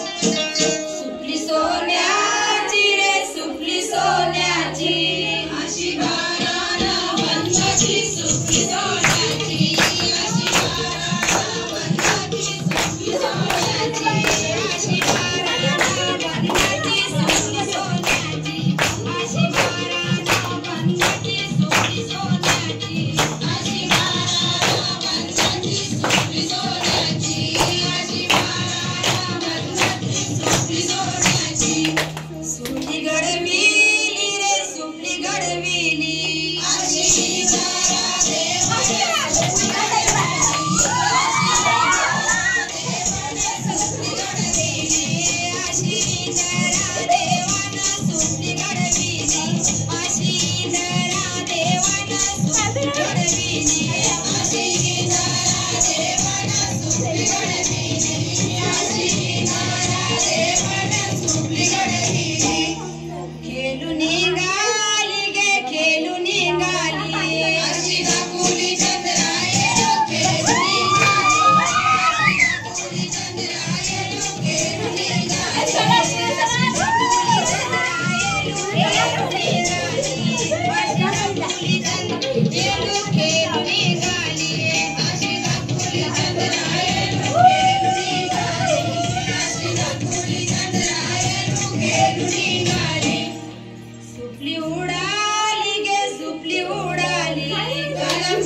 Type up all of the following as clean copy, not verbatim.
सुपली सोन्याची रे सुपली सोन्याची अशी घराणा वंदाची सुपली सोन्याची अशी घराणा वंदाची सुपली सोन्याची अशी घराणा वंदाची सुपली सोन्याची अशी घराणा वंदाची सुपली सोन्याची अशी घराणा वंदाची सुपली सोन्याची अशी सुपली गडविली रे सुपली गडविली अशी जरा देवाने सुपली गडविली अशी जरा देवाने सुपली गडविली अशी जरा देवाने सुपली गडविली अशी जरा देवाने सुपली गडविली अशी जरा देवाने सुपली गडविली खेलू निघाली गे खेलू निघाली अशी दाखवली चंद्राये खेलू निघाली दाखवली चंद्राये खेलू निघाली दाखवली चंद्राये खेलू निघाली दाखवली चंद्राये खेलू निघाली अशी दाखवली चंद्राये खेलू निघाली अशी दाखवली चंद्राये खेलू निघाली सुपली उडाली गे सुपली उडाली गरम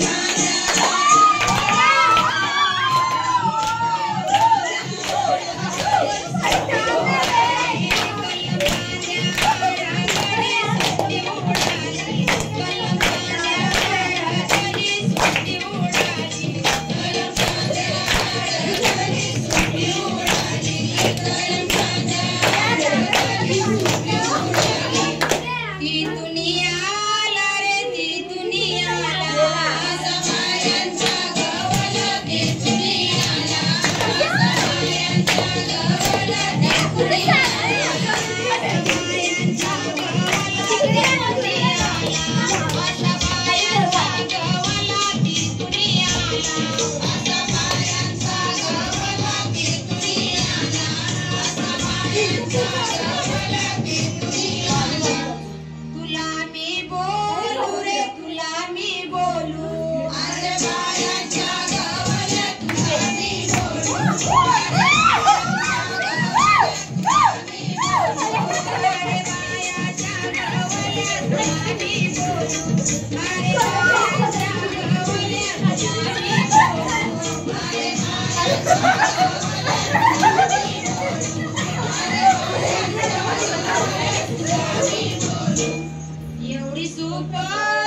ती दुनियाला रे ती दुनियाला समायांच्या गावाला ती दुनियाला समायांच्या गावाला ती दुनियाला समायांच्या गावाला ती दुनियाला समायांच्या गावाला ती दुनियाला समायांच्या गावाला ती दुनियाला समायांच्या गावाला ती दुनियाला तुला मी बोलू रे तुला मी बोलू अरे बायाच्या गावाला तुला मी बोलू अरे बायाच्या गावाला तुला मी बोलू अरे बायाच्या गावाला तुला मी बोलू अरे एवढी सुपर